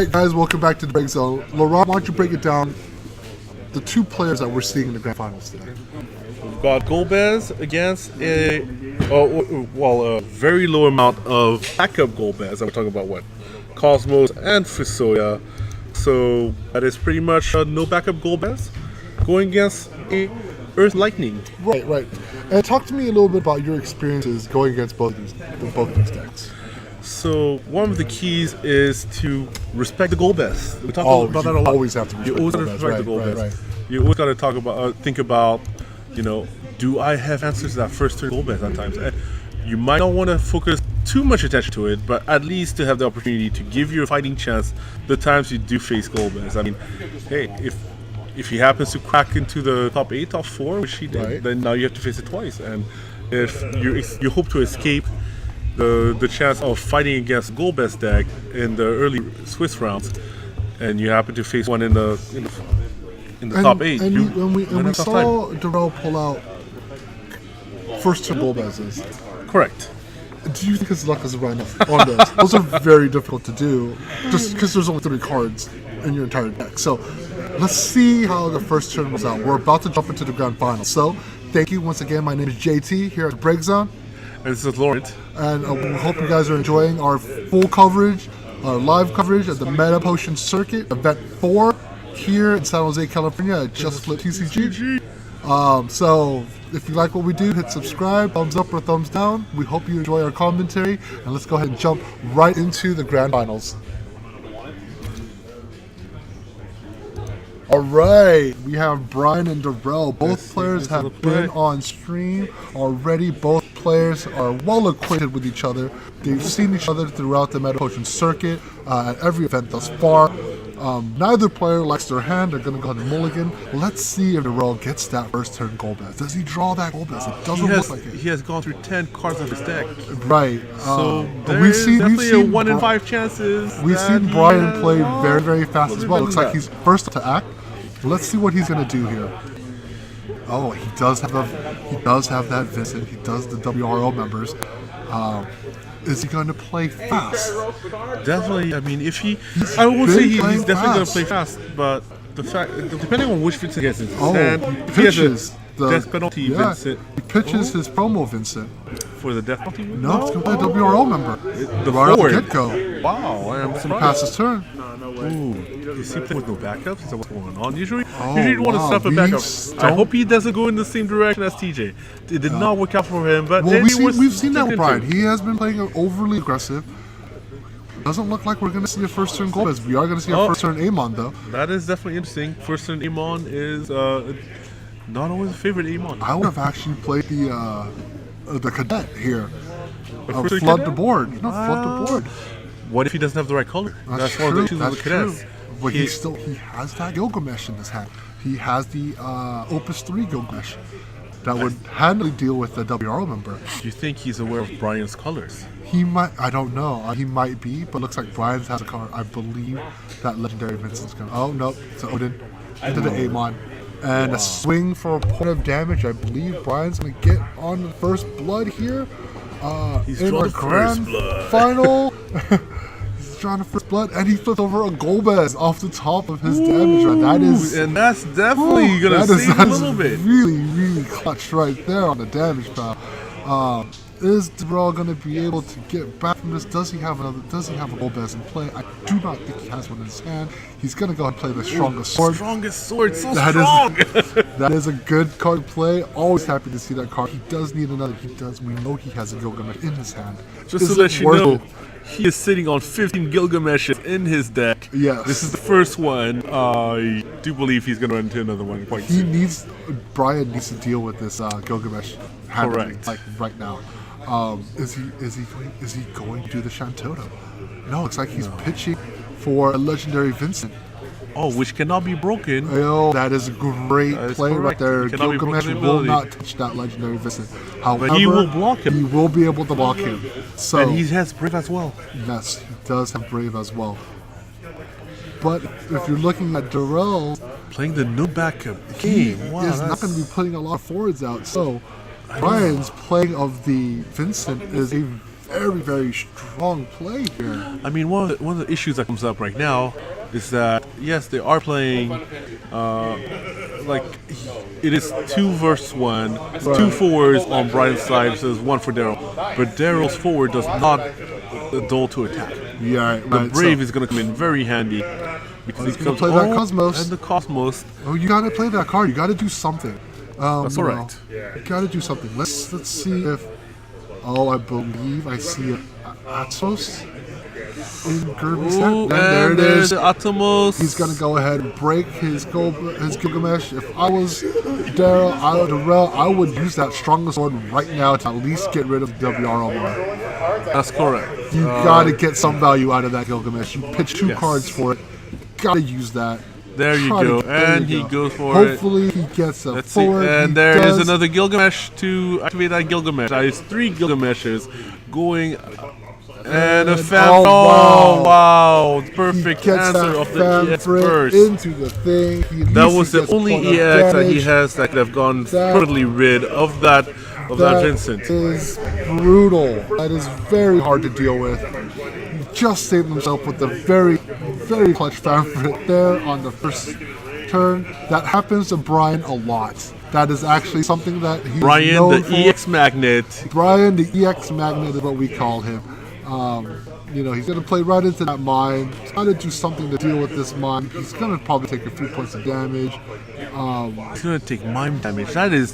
Alright guys, welcome back to the Break Zone. Laurent, why don't you break it down, the two players that we're seeing in the grand finals today? We've got Golbez against a very low amount of backup Golbez. I'm talking about what? Cosmos and Fusoya. So that is pretty much no backup Golbez going against a Earth Lightning. Right. And talk to me a little bit about your experiences going against both these decks. So one of the keys is to respect the Golbez. We talk about that a lot. Always have to respect the Golbez. Right. You always got to talk about, think about, do I have answers to that first turn Golbez at times? And you might not want to focus too much attention to it, but at least to have the opportunity to give you a fighting chance the times you do face Golbez. I mean, hey, if he happens to crack into the top 8, top 4, which he did, then now you have to face it twice. And if you hope to escape the chance of fighting against Golbez deck in the early Swiss rounds, and you happen to face one in the top 8. And we saw Darrell pull out first turn Golbez's. Correct. Do you think his luck is running on those? Those are very difficult to do, just because there's only 3 cards in your entire deck. So let's see how the first turn was out. We're about to jump into the grand final. So thank you once again. My name is JT here at the Break Zone. And this is Laurent. And we hope you guys are enjoying our full coverage, our live coverage at the Meta Potion Circuit, Event 4, here in San Jose, California at Just Flip TCG. So if you like what we do, hit subscribe, thumbs up or thumbs down. We hope you enjoy our commentary, and let's go ahead and jump right into the grand finals. Alright, we have Brian and Darrell. Both players have been on stream already. Both players are well acquainted with each other. They've seen each other throughout the Meta Potion Circuit at every event thus far. Neither player likes their hand. They're going to go ahead and mulligan. Let's see if Darrell gets that first turn Golbez. Does he draw that Golbez? It doesn't look like it. He has gone through 10 cards of his deck. Right. So there's definitely a 1 in 5 chances. We've seen Brian play very, very fast as well. Looks like he's first to act. Let's see what he's going to do here. Oh, he does have that Vincent. He does the WRO members. Is he going to play fast? Definitely. I mean, I would say he's definitely going to play fast. But the fact, depending on which Vincent he has in his hand, if he has a death penalty Vincent. He pitches his promo Vincent. For the death penalty? No, it's going to play a WRO member. The right forward. off the get-go. Wow, I am surprised. Pass his turn. Ooh, is he playing with no backups? Is that what's going on? Usually you want to set up a backup. I hope he doesn't go in the same direction as TJ. It did not work out for him, but we've seen that with Brian. He has been playing overly aggressive. Doesn't look like we're going to see a first turn Golbez. We are going to see a first turn Amon though. That is definitely interesting. First turn Amon is not always a favorite Amon. I would have actually played the cadet here. Flood the board. Flood the board. What if he doesn't have the right color? That's one of the issues with the cadets. But he has that Gilgamesh in his hand. He has the Opus 3 Gilgamesh that would handily deal with the WRO member. Do you think he's aware of Brian's colors? He might. I don't know. He might be, but looks like Brian's has a color. I believe that Legendary Vincent's going to... Oh, no. It's Odin into the Amon. And a swing for a point of damage. I believe Brian's going to get on the first blood here. He's in drawn the the grand first blood. Final. He's drawing the first blood, and he flipped over a Golbez off the top of his damage run. And that's definitely going to save a little bit. Really, really clutch right there on the damage pile. Is Darrell going to be able to get back from this? Does he have a Golbez in play? I do not think he has one in his hand. He's going to go and play the strongest sword. Strongest sword, so strong! That is a good card play. Always happy to see that card. He does need another. We know he has a Gilgamesh in his hand. Just to let you know, he is sitting on 15 Gilgameshes in his deck. Yes. This is the first one. I do believe he's going to run into another one quite soon. Brian needs to deal with this Gilgamesh handling, Correct. like right now. Is he going to do the Shantoto? No, it's like he's pitching for a Legendary Vincent. Oh, which cannot be broken. Oh, that is a great play right there. Cannot Gilgamesh will not touch that Legendary Vincent. However, but he will block him. He will be able to block him. So, and he has Brave as well. Yes, he does have Brave as well. But if you're looking at Darrell, playing the no backup he game, wow, is not going to be putting a lot of forwards out. So Brian's playing of the Vincent is a very, very strong play here. I mean, one of the issues that comes up right now is that, yes, they are playing, like, it is 2 versus 1, 2 forwards on Brian's side versus 1 for Daryl. But Daryl's forward does not duel to attack. Yeah, The Brave is going to come in very handy. Because he's going to play that Cosmos. And the Cosmos. Oh, you got to play that card. You got to do something. That's all right. You got to do something. Let's see if... Oh, I believe I see Atos in Kirby's hand. And there it is. Atomos. He's going to go ahead and break his Gilgamesh. If I was Darrell, I would use that strongest sword right now to at least get rid of WRLR. That's correct. You got to get some value out of that Gilgamesh. You pitch 2 cards for it. Got to use that. There you go. And he goes for it. Hopefully he gets a forward. And there is another Gilgamesh to activate that Gilgamesh. That is 3 Gilgameshes going. And a fan. Oh, wow. Perfect answer of the EX burst. Into the thing. That was the only EX that he has that could have gone totally rid of that Vincent. That is brutal. That is very hard to deal with. Just saved himself with a very, very clutch favorite there on the first turn. That happens to Brian a lot. That is actually something that he's Brian, known the for. EX Magnet. Brian, the EX Magnet is what we call him. You know, he's going to play right into that mine. He's got to do something to deal with this mine. He's going to probably take a few points of damage. He's going to take mime damage. That is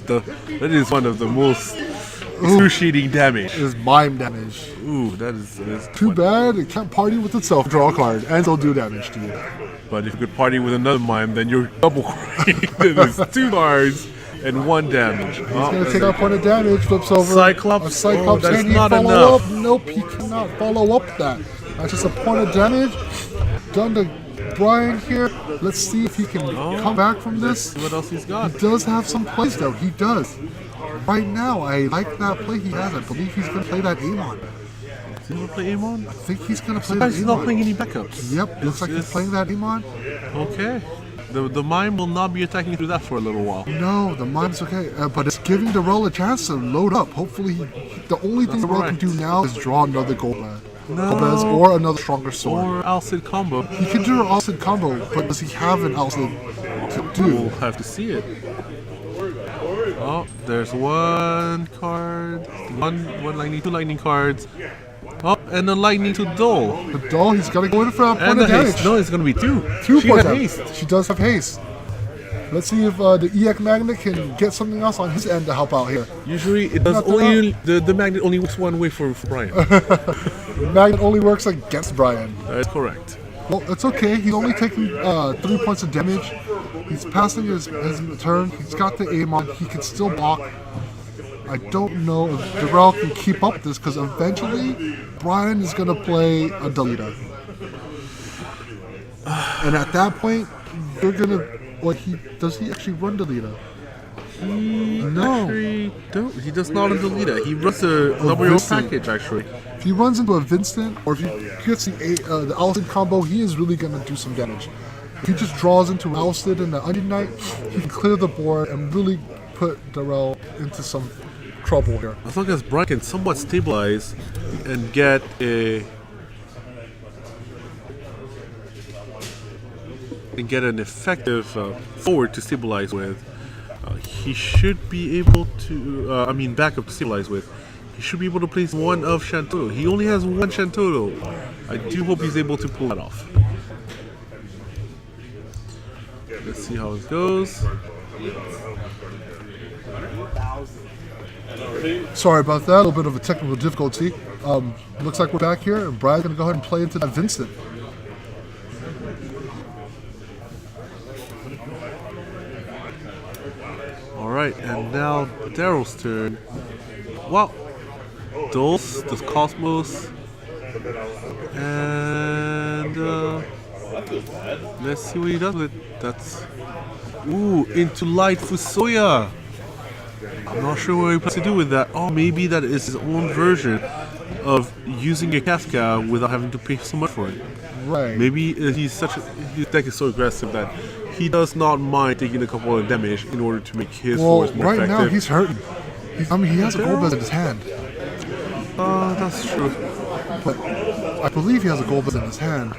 one of the most excruciating damage. Is mime damage. Ooh, that is too bad. It can't party with itself. Draw a card and it'll do damage to you. But if you could party with another mime, then you're double crying. There's 2 cards and 1 damage. He's going to take out point of damage. Flips over. Cyclops. Cyclops. That's can he not follow enough. up? Nope, he cannot follow up that. That's just a point of damage. Done to Brian here. Let's see if he can come back from this. What else he's got? He does have some plays though. He does. Right now, I like that play he has. I believe he's going to play that Amon. Is he going to play Amon? I think he's going to play Sometimes that he's Amon. not playing any backups. Yep, looks like he's playing that Amon. Okay. The mime will not be attacking through that for a little while. No, the mime's okay. But it's giving Darrell a chance to load up. Hopefully, the only thing Darrell can do now is draw another Golbez. Golbez or another stronger sword. Or Alcid combo. He can do an Alcid combo, but does he have an Alcid to do? We'll have to see it. Oh, there's 1 card. One lightning, 2 lightning cards. Oh, and a lightning to duel. The duel, he's got to go in for that point And of damage. haste. No, it's going to be 2. 2 She points had of haste. She does have haste. Let's see if the EX Magnet can get something else on his end to help out here. Usually, it does only the magnet only works one way for Brian. The magnet only works against Brian. That's correct. Well, it's okay. He's only taking 3 points of damage. He's passing his turn. He's got the Amon. He can still block. I don't know if Darrell can keep up this because eventually Brian is going to play a Delita. And at that point, you're going to... Does he actually run Delita? No. Actually, he does not run Delita. He runs a WO package, actually. If he runs into a Vincent, or if he gets the Alcid combo, he is really going to do some damage. If he just draws into Alcid and the Onion Knight, he can clear the board and really put Darrell into some trouble here. As long as Brian can somewhat stabilize and get an effective forward to stabilize with, he should be able to, backup to stabilize with. He should be able to place 1 of Shantotto. He only has 1 Shantotto. I do hope he's able to pull that off. Let's see how it goes. Sorry about that, a little bit of a technical difficulty. Looks like we're back here, and Brian's going to go ahead and play into that Vincent. Alright, and now Daryl's turn. Wow. Dulce, the Cosmos. And let's see what he does with it. That's... Ooh, into Light Fusoya. I'm not sure what he plans to do with that. Oh, maybe that is his own version of using a Kafka without having to pay so much for it. Right. Maybe his deck is so aggressive that he does not mind taking a couple of damage in order to make his force more right effective. Now he's hurting. He has a Golbez in his hand. that's true. But I believe he has a Golbez in his hand.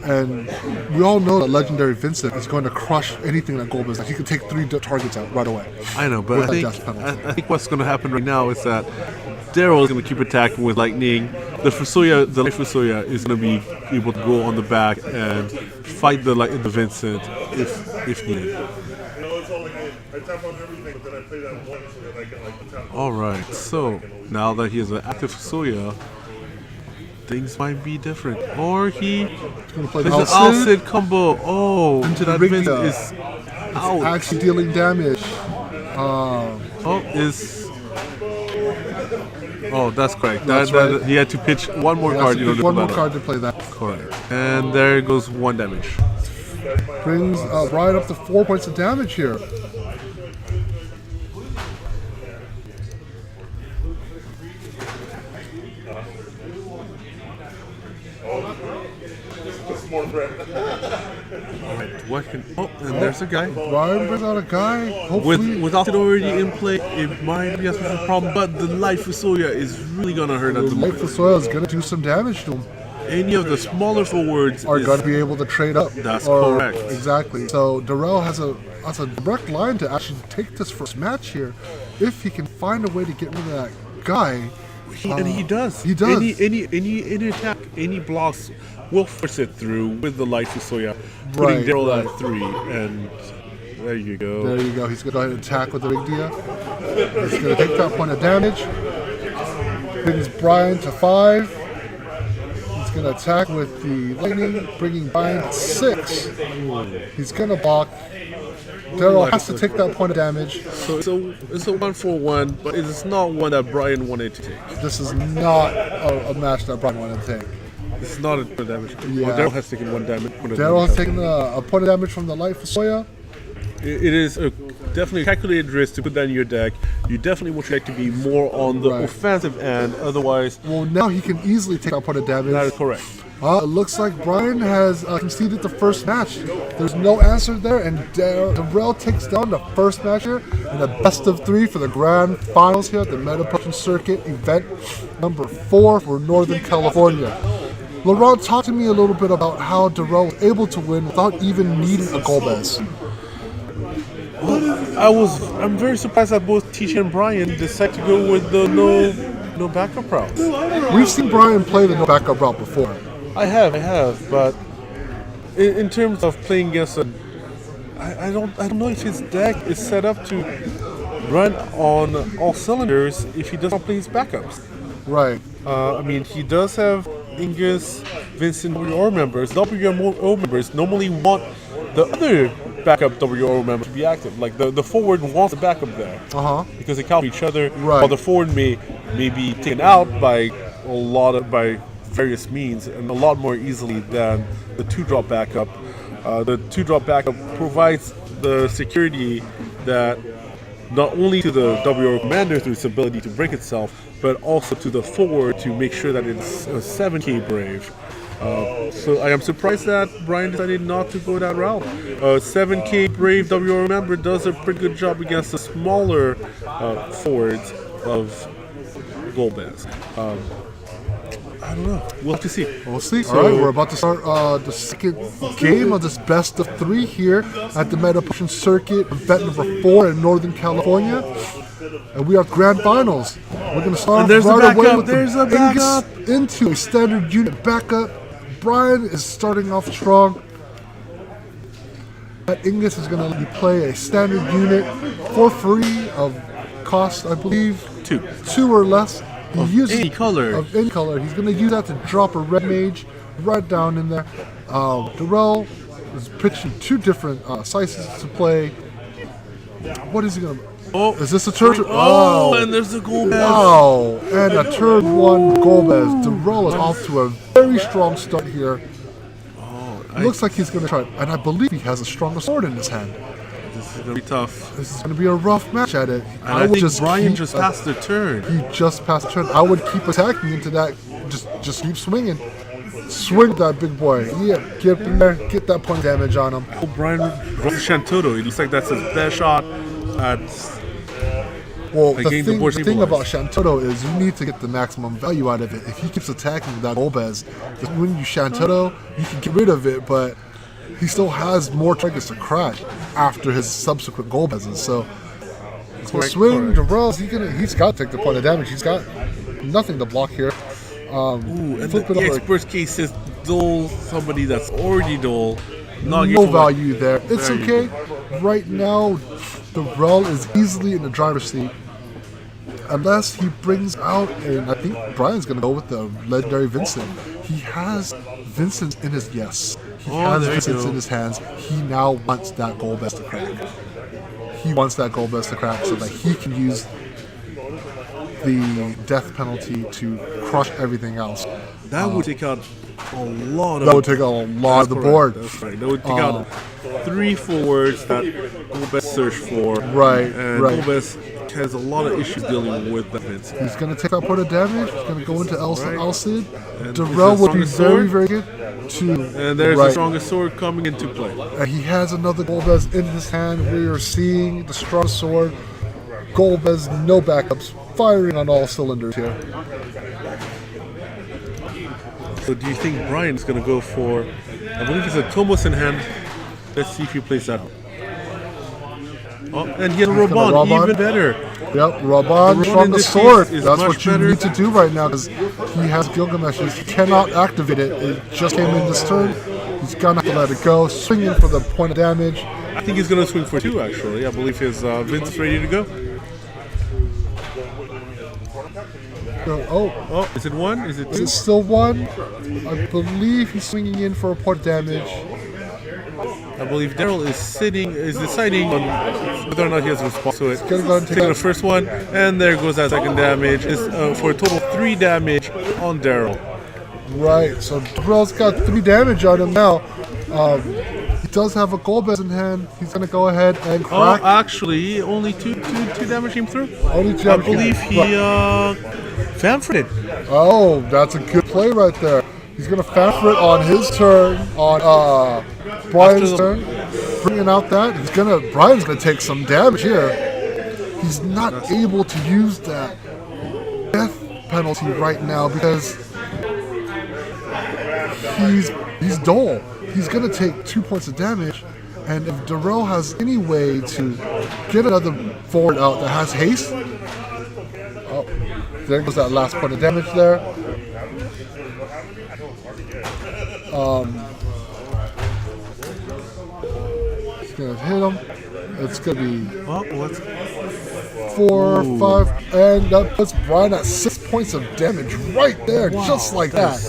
And we all know that Legendary Vincent is going to crush anything that Golbez. Like he can take 3 targets out right away. I know, but I think what's going to happen right now is that Daryl is going to keep attacking with lightning. The Light Fusoya is going to be able to go on the back and fight the Vincent if needed. All right, so now that he has an active Fusoya, things might be different. Or he plays an Alcid combo. Oh, into that Vincent is out. Actually dealing damage. That's correct. Right. He had to pitch one more card. One more card to play that. Correct. And there goes 1 damage. Brings Brian up to 4 points of damage here. And there's a guy. Brian brings out a guy. Hopefully, with Alcid already in play, it might be a special problem, but the Light Fusoya is really going to hurt at the moment. Light Fusoya is going to do some damage to him. Any of the smaller forwards are going to be able to trade up. That's correct. Exactly. So Darrell has a direct line to actually take this first match here. If he can find a way to get rid of that guy. And he does. He does. Any attack, any blocks will force it through with the Light Fusoya, putting Daryl at 3, and there you go. There you go. He's going to go ahead and attack with the Big Dia. He's going to take that point of damage. Brings Brian to 5. He's going to attack with the Lightning, bringing Brian to 6. He's going to block. Daryl has to take that point of damage. So it's a 1-for-1, but it's not one that Brian wanted to take. This is not a match that Brian wanted to take. It's not a point of damage. Yeah. Well, Daryl has taken 1 damage. Daryl has taken a point of damage from the Light Fusoya. It is definitely a calculated risk to put that in your deck. You definitely want your deck to be more on the offensive end. Otherwise, well, now he can easily take that point of damage. That is correct. It looks like Brian has conceded the first match. There's no answer there, and Darrell takes down the first match here in a best-of-3 for the grand finals here at the Meta Potion Circuit event number 4 for Northern California. Laurent, talk to me a little bit about how Darrell was able to win without even needing a Golbez. I'm very surprised that both TJ and Brian decided to go with the no backup route. We've seen Brian play the no backup route before. I have, but in terms of playing against I don't know if his deck is set up to run on all cylinders if he doesn't play his backups. Right. I mean, he does have Ingus, Vincent, WRO members. WRO members normally want the other backup WRO member to be active. Like the forward wants the backup there because they count each other. Right. While the forward may be taken out by various means and a lot more easily than the 2-drop backup. The 2-drop backup provides the security that not only to the WRO commander through its ability to break itself, but also to the forward to make sure that it's a 7K Brave. So I am surprised that Brian decided not to go that route. 7K Brave WRO member does a pretty good job against the smaller forwards of Golbez. I don't know. We'll have to see. We'll see. All right, we're about to start the second game of this best-of-3 here at the Meta Potion Circuit, event number 4 in Northern California. And we are grand finals. We're going to start right away with the Ingus into a standard unit backup. Brian is starting off strong. That Ingus is going to let you play a standard unit for free of cost, I believe. 2 or less. Any color. Of any color. He's going to use that to drop a red mage right down in there. Darrell is pitching 2 different sizes to play. What is he going to... is this a turn? And there's the Golbez. Wow. And a turn 1 Golbez. Darrell is off to a very strong start here. Looks like he's going to try it. And I believe he has a stronger sword in his hand. This is going to be tough. This is going to be a rough match at it. And I think Brian just passed the turn. He just passed the turn. I would keep attacking into that. Just keep swinging. Swing that big boy. Yeah, get in there. Get that point damage on him. Oh, Brian runs Shantoto. It looks like that's his best shot at Well, Like the getting the board thing about stabilized. Shantoto is you need to get the maximum value out of it. If he keeps attacking with that Golbez, when you Shantoto, you can get rid of it, but he still has more targets to crack after his subsequent Golbezes. So, swing Darrell, he's got to take the point of damage. He's got nothing to block here. And Flip the it over. expert's case says duel somebody that's already duel. No value there. It's okay. Right now, Darrell is easily in the driver's seat. Unless he brings out, and I think Brian's going to go with the legendary Vincent. He has Vincent in his He has Vincent in his hands. He now wants that Golbez to crack. He wants that Golbez to crack so that he can use the death penalty to crush everything else. That would take out a lot of... That would take out a lot of the board. That's right. That would take out 3 forwards that Golbez searched for. Right, and right. Golbez has a lot of issues dealing with that Vincent. He's going to take that point of damage. He's going to go into Alcid. And Darrell would be very, sword? very good to... And there's the strongest sword coming into play. And he has another Golbez in his hand. We are seeing the strong sword. Golbez, no backups, firing on all cylinders here. So do you think Brian's going to go for... I believe it's a Tomos in hand. Let's see if he plays that. Oh, and he has a Raban, even better. Yep, Raban from the sword. That's what you need to do right now because he has Gilgamesh's. He cannot activate it. It just came in this turn. He's going to have to let it go. Swinging for the point of damage. I think he's going to swing for 2, actually. I believe his Vince is ready to go. Oh, is it 1? Is it 2? Is it still 1? I believe he's swinging in for a point of damage. I believe Daryl is deciding on whether or not he has a response to it. He's gonna go and taking the first one, and there goes that second damage. It's, for a total of 3 damage on Daryl. Right, so Darrell's got 3 damage on him now. He does have a Golbez in hand. He's going to go ahead and crack. Oh, actually, only two damage came through. Only 2 damage. I believe he fanfred it. Oh, that's a good play right there. He's going to fanfred on his turn, on Brian's turn. Bringing out that. Brian's going to take some damage here. He's not able to use that death penalty right now because he's dull. He's going to take 2 points of damage, and if Darrell has any way to get another forward out that has haste, oh, there goes that last point of damage there. It's going to hit him. It's going to be 4, 5, and that puts Brian at 6 points of damage right there, just like that.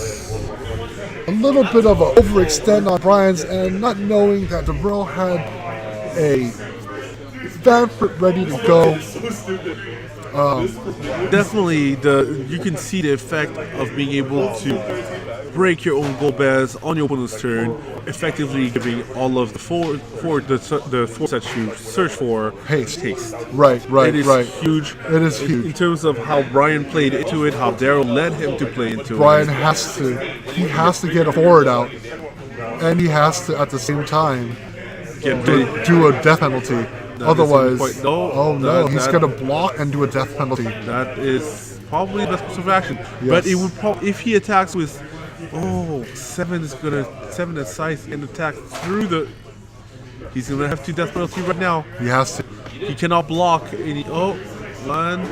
A little bit of an overextend on Brian's and not knowing that Darrell had a fanfare ready to go. Definitely, you can see the effect of being able to break your own Golbez on your opponent's turn, effectively giving all of the four that you search for haste. Right. It is huge. It is huge. In terms of how Brian played into it, how Daryl led him to play into Brian it. has to get a forward out, and he has to at the same time do a death penalty. Otherwise, he's going to block and do a death penalty. That is probably the best course of action. Yes. But it would if he attacks with 7 size and attack through the. He's gonna have 2 death penalty right now. He has to. He cannot block any. 1,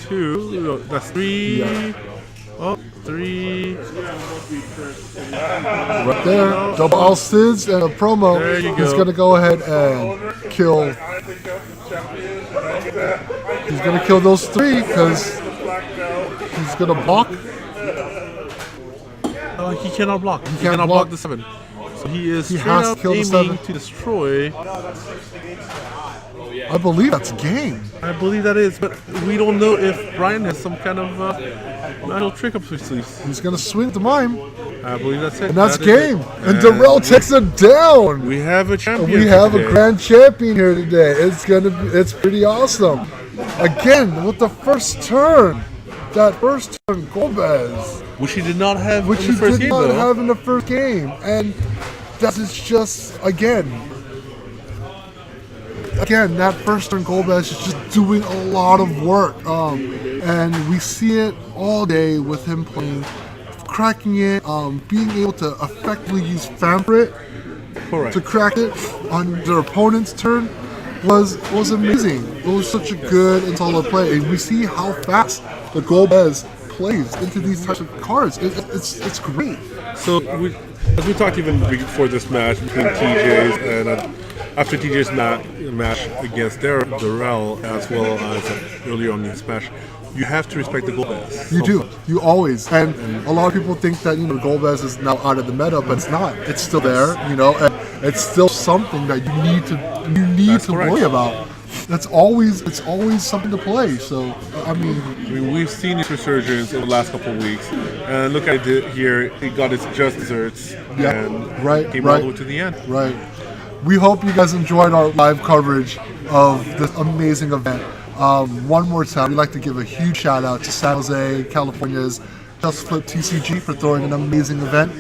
2. That's 3. Yeah. 3. Right there, double Alcids and a promo. There you go. He's gonna go ahead and kill. He's gonna kill those 3 because he's gonna block. He cannot block. He cannot block the 7. So he is He has to kill the 7 to destroy. I believe that's game. I believe that is, but we don't know if Brian has some kind of magical trick up his sleeves. He's gonna swing the mime. I believe that's it. And that's that game. And Darrell takes it down. We have a champion. We have a grand champion here today. It's pretty awesome. Again, with the first turn. That first turn, Golbez. Which he did not have Which in the first he did game, not though. have in the first game. And that is just, again, again, that first turn Golbez is just doing a lot of work. And we see it all day with him playing, cracking it, being able to effectively use Favorite to crack it on their opponent's turn was amazing. It was such a good and solid play. And we see how fast the Golbez plays into these types of cards. It's great. So as we talked even before this match between TJ's and after TJ's match against Darrell, as well as earlier on this match, you have to respect the Golbez. You do. You always. And a lot of people think that, Golbez is now out of the meta, but it's not. It's still there, and it's still something that you need to worry about. It's always something to play. So, I mean, we've seen his resurgence in the last couple of weeks, and look at it here. He got his just desserts, and came all the way to the end. Right. We hope you guys enjoyed our live coverage of this amazing event. One more time, we'd like to give a huge shout out to San Jose, California's Just Flip TCG for throwing an amazing event.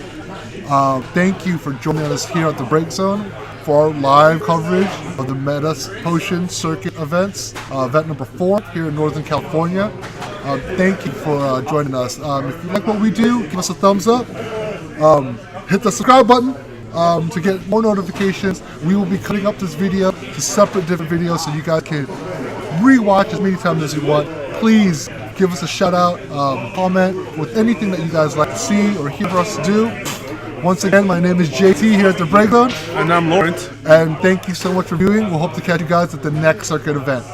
Thank you for joining us here at the Break Zone for our live coverage of the Meta Potion Circuit events, event number 4 here in Northern California. Thank you for joining us. If you like what we do, give us a thumbs up. Hit the subscribe button to get more notifications. We will be cutting up this video to separate different videos so you guys can rewatch as many times as you want. Please give us a shout out, comment with anything that you guys like to see or hear us do. Once again, my name is JT here at the Break Zone. And I'm Lawrence. And thank you so much for viewing. We'll hope to catch you guys at the next circuit event.